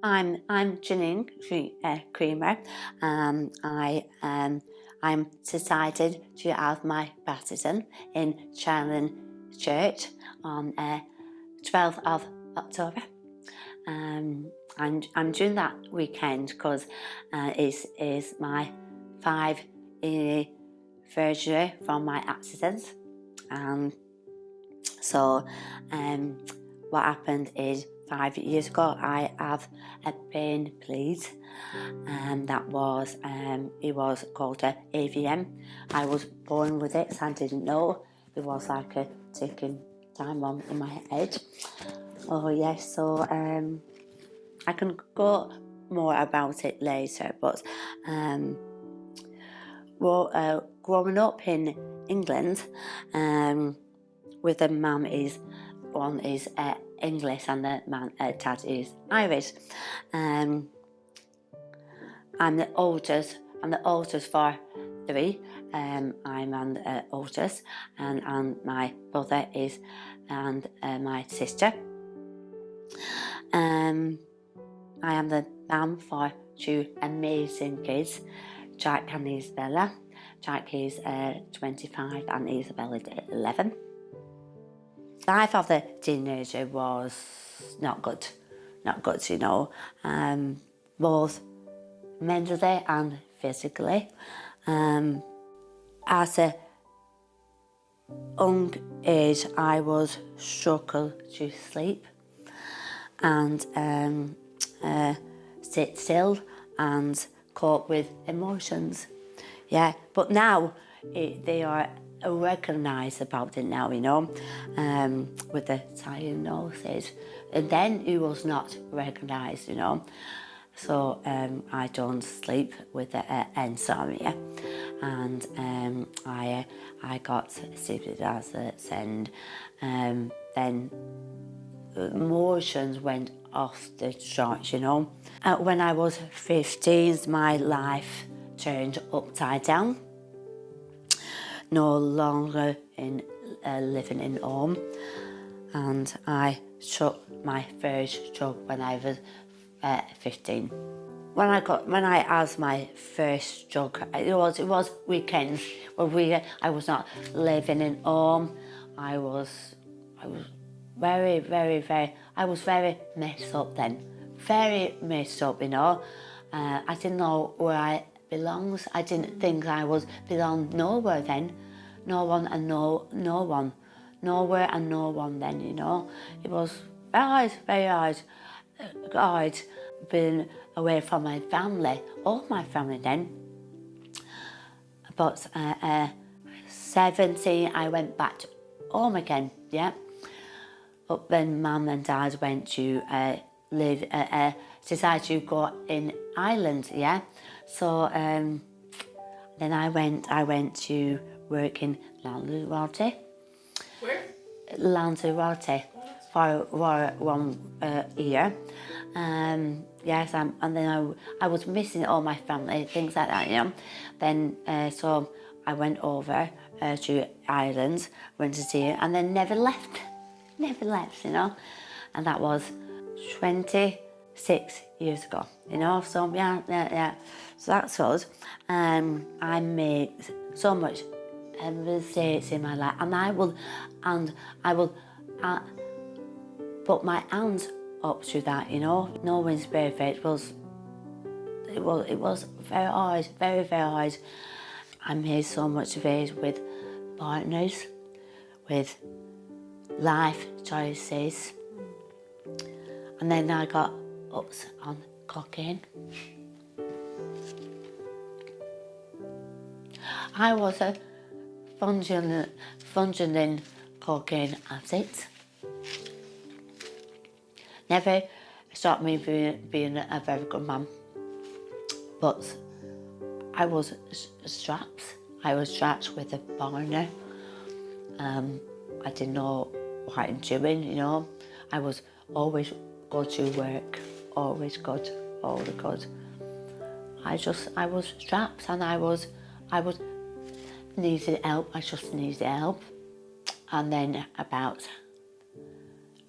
I'm Janine Creamer. I'm decided to have my baptism in Shannon Church on 12th of October. I'm doing that weekend because it is my 5-year anniversary from my accident. So what happened is 5 years ago I have a pain bleed, and that was it was called a AVM. I was born with it, so I didn't know. It was like a ticking time bomb in my head. Oh yes, so I can go more about it later, but growing up in England with the mum is one is English and the dad is Irish. I'm the oldest for 3. I'm the oldest, and my brother is, and my sister. I am the mum for 2 amazing kids, Jack and Isabella. Jack is 25 and Isabella is 11. Life of the teenager was not good, you know, both mentally and physically. At a young age, I was struggle to sleep and sit still and cope with emotions. Yeah, but now they are recognised about it now, you know, with the diagnosis. And then it was not recognised, you know. So I don't sleep with the insomnia, and I got sleep deserts, and then emotions went off the charts, you know. When I was 15, my life turned upside down. No longer living in home, and I took my first drug when I was 15. When I had my first drug, it was weekends. I was not living in home. I was very messed up then. Very messed up, you know. I didn't know where I belonged. I didn't think I was belong nowhere then. No one and no one. Nowhere and no one then, you know. It was very hard being away from my family, all my family then. But 17, I went back home again, yeah. But then Mum and Dad went to decided to go in Ireland, yeah. So then I went to work in Lanzarote. Where? Lanzarote for 1 year. Yes, and then I was missing all my family, things like that, you know. Then so I went over to Ireland, went to see her, and then never left, you know. And that was 26 years ago, you know. So yeah. So that's good. I made so much mistakes in my life, and I will put my hands up to that, you know. No one's perfect. It was very hard, very hard. I made so much of it with partners, with life choices, and then I got ups on cocaine. I was a functioning cocaine addict. Never stopped me being a very good mum. But I was strapped. I was strapped with a partner. I didn't know what I'm doing, you know. I was always go to work, always good. I was strapped, and I was needed help. I just needed help. And then about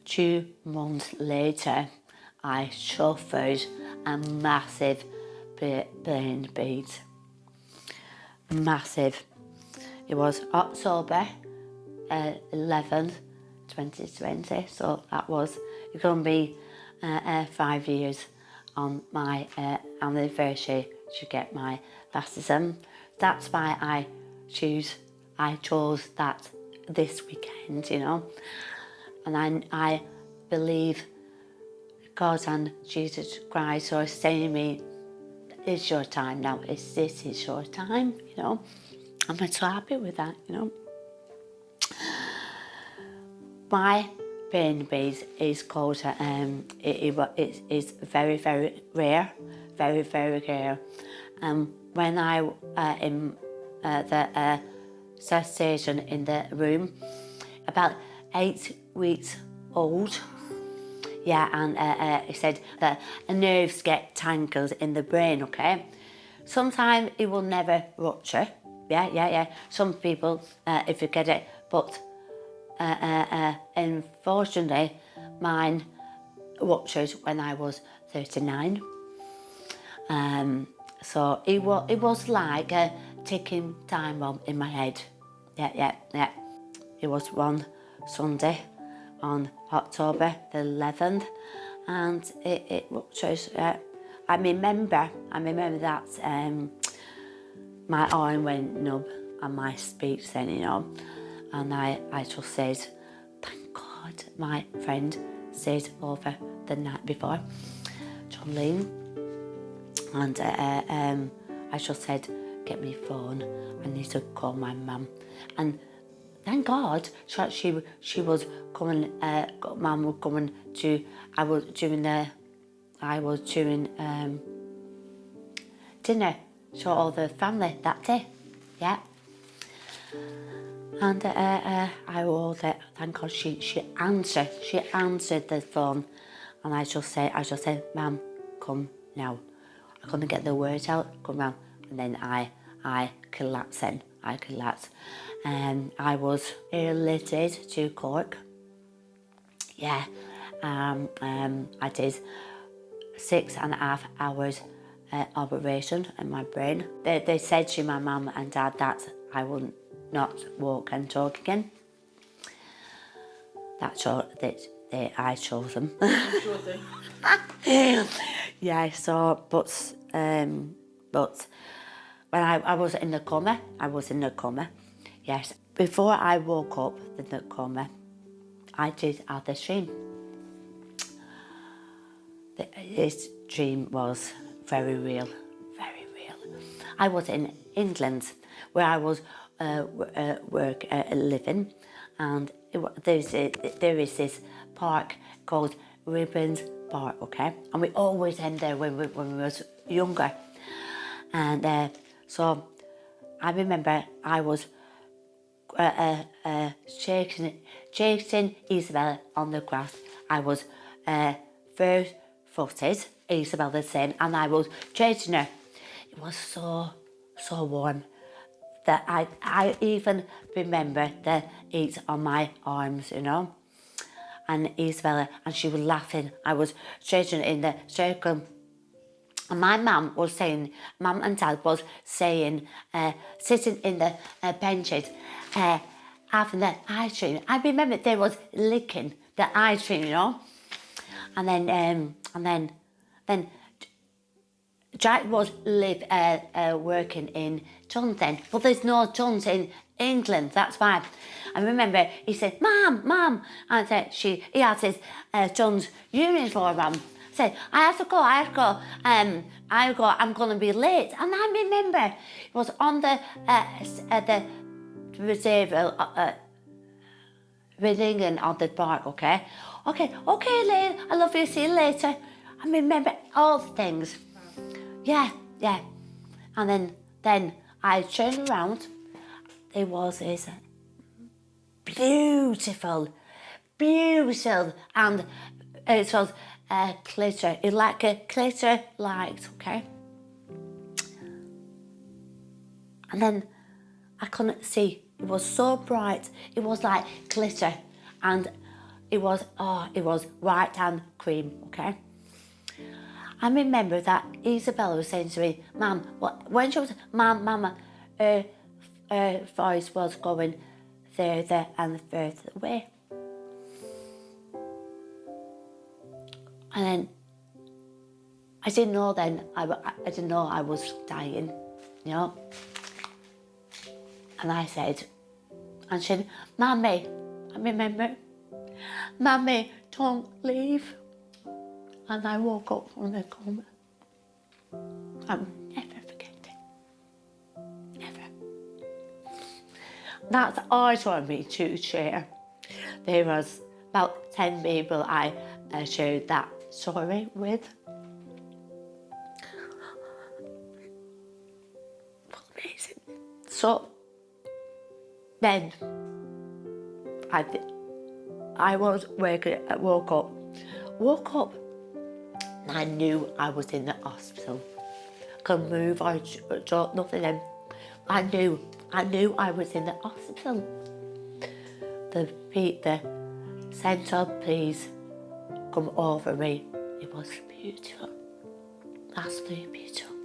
2 months later, I suffered a massive brain bleed. Massive. It was October 11th, 2020, so that was going to be 5 years on my anniversary to get my baptism. That's why I chose that this weekend, you know. And I believe God and Jesus Christ are saying to me, it's your time now, this is your time, you know. I'm so happy with that, you know. My brain bleed is called, it is very, very rare, very, very rare. When I in the station in the room, about 8 weeks old, yeah, and he said that nerves get tangled in the brain, okay? Sometimes it will never rupture, yeah. Some people, if you get it, but unfortunately, mine ruptured when I was 39. So it was like a ticking time bomb in my head. Yeah. It was one Sunday on October the 11th, and it ruptured. I remember that my arm went numb and my speech then, you know, and I just said, thank God, my friend said over the night before, Janine, and I just said, get me a phone, I need to call my mum. And thank God she was coming, mum was coming to, I was doing dinner to all the family that day, yeah. And I wrote it, thank God she answered the phone, and I just said, Mum, come now. I couldn't get the words out, come round, and then I collapsed then, and I was airlifted to Cork, yeah. I did 6.5 hours operation in my brain. They said to my mum and dad that I would not walk and talk again. That's all that I chose them. Sure thing. Yeah, so, but when I was in the coma, yes. Before I woke up in the coma, I did have this dream. This dream was very real, very real. I was in England, where I was living, and there is this park called Ribbons Park, okay? And we always end there when we was younger. And so I remember I was chasing Isabel on the grass. I was footed, Isabel the same, and I was chasing her. It was so warm that I even remember the heat on my arms, you know. And Isabella, and she was laughing. I was chasing in the circle. And my mum and dad was saying, sitting in the benches, having the ice cream. I remember they was licking the ice cream, you know. And then Jack was working in Johnson, but there's no Johns in England. That's why. I remember he said, "Mum," and he had his John's uniform on. I said, I have to go. I'm going to be late. And I remember it was on the reserve ringing on the park. Okay, Lynn, I love you. See you later. I remember all the things. Yeah. And then I turned around. There was this beautiful, and it was glitter. It's like a glitter light, okay? And then I couldn't see. It was so bright. It was like glitter, and it was white and cream, okay? I remember that Isabella was saying to me, Mum, when she was, Mama, her voice was going further and further away. And then I didn't know then, I didn't know I was dying, you know. And I said, and she said, Mummy, I remember, Mummy, don't leave. And I woke up from the coma. I'll never forget it. Never. That's hard for me to share. There was about 10 people I shared that story with. Amazing. So then I was woke up, and I knew I was in the hospital. Couldn't move or nothing. Then I knew I was in the hospital. The scent of peace come over me. It was beautiful, absolutely beautiful.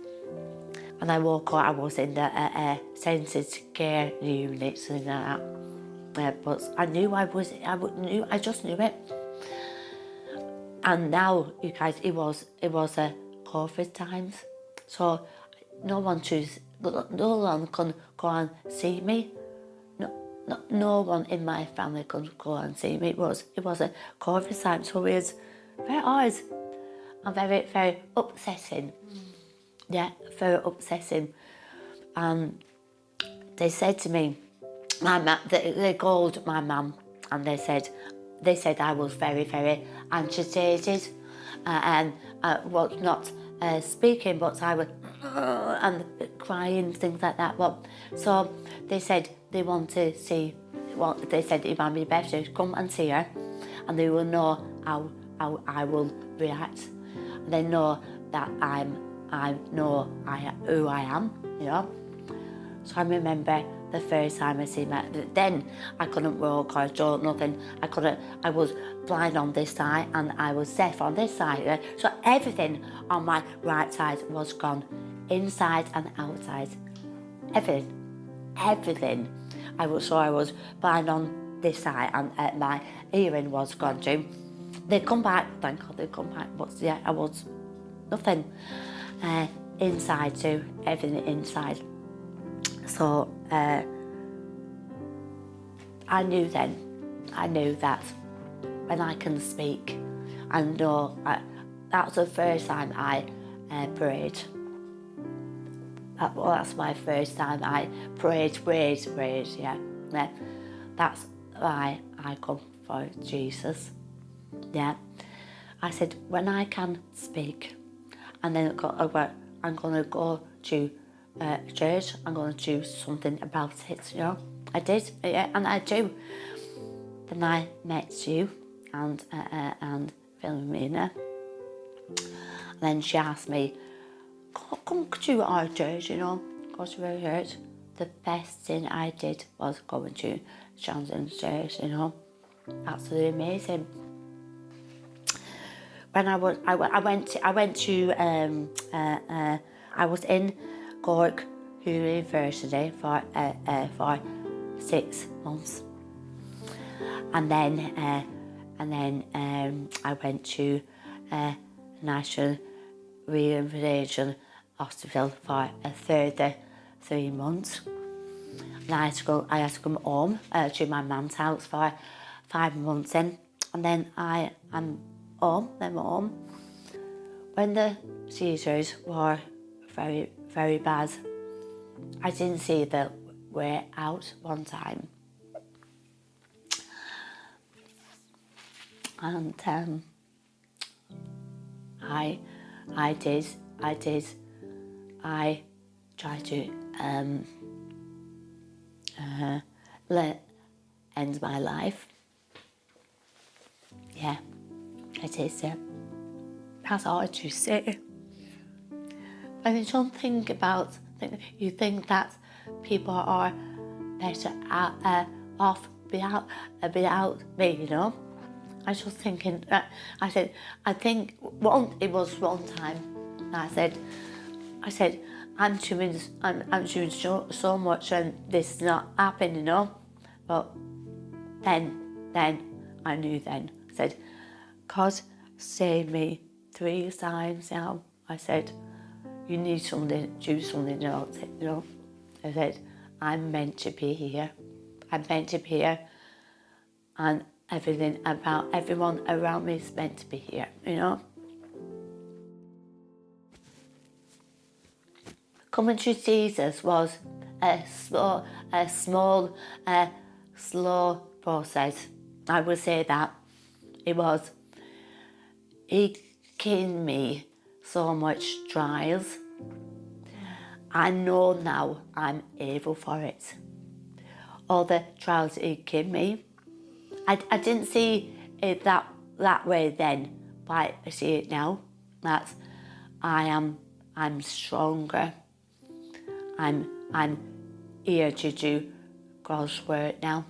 And I woke up. I was in the sensitive care units and that. But I knew I just knew it. And now, you guys, it was a COVID times, so no one can go and see me. No one in my family could go and see me. It was a COVID time, so it was very hard and very, very upsetting. Yeah, very upsetting. And they said to me, they called my mum, and they said I was very, very agitated and was not speaking, but I was and crying, things like that. But so they said they want to see. Well, they said it might be better to come and see her, and they will know how I will react. They know that I know who I am, you know. So I remember the first time I seen her, then I couldn't walk or do nothing. I was blind on this side and I was deaf on this side. So everything on my right side was gone, inside and outside. Everything. I was blind on this side and my hearing was gone too. They come back, thank God they come back, but yeah, I was nothing. Inside too, everything inside. So I knew that when I can speak, I know that was the first time I prayed. That's my first time I prayed, yeah. That's why I come for Jesus, yeah. I said, when I can speak, and then I'm going to go to church, I'm going to do something about it, you know. I did, yeah, and I do. Then I met you and Philomena. And then she asked me, come to our church, you know, go to our church. The best thing I did was going to Shannon's church, you know. Absolutely amazing. When I was in Cork University for 6 months, and then I went to National Rehabilitation Hospital for a further 3 months. And I had to come home to my mum's house for 5 months in, and then I am home. When the seizures were very, very bad, I didn't see the way out one time. And I tried to end my life. Yeah, it is. That's hard to say. When you don't think about, you think that people are better off without me, you know. I was just thinking, I said, it was one time, and I said, I'm doing so much and this is not happening, you know. But then I knew then. I said, God saved me 3 times now. I said, you need something, do something about it, you know. I said, I'm meant to be here. I'm meant to be here. And everything about everyone around me is meant to be here, you know. Coming to Jesus was a small, slow process. I would say that it was. He gave me so much trials. I know now I'm able for it. All the trials he gave me, I didn't see it that way then, but I see it now. That I'm stronger. I'm here to do God's word now.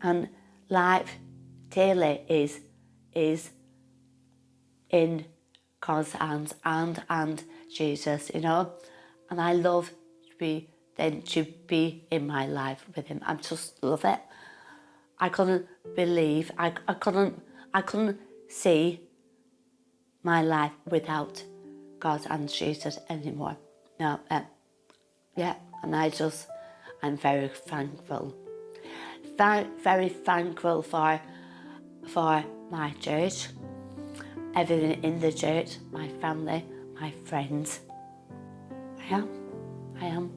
And life daily is in God's hands and Jesus, you know. And I love to be in my life with him. I just love it. I couldn't believe, I couldn't see my life without God and Jesus anymore. No, yeah, and I'm very thankful. Very thankful for my church, everything in the church, my family, my friends. I am.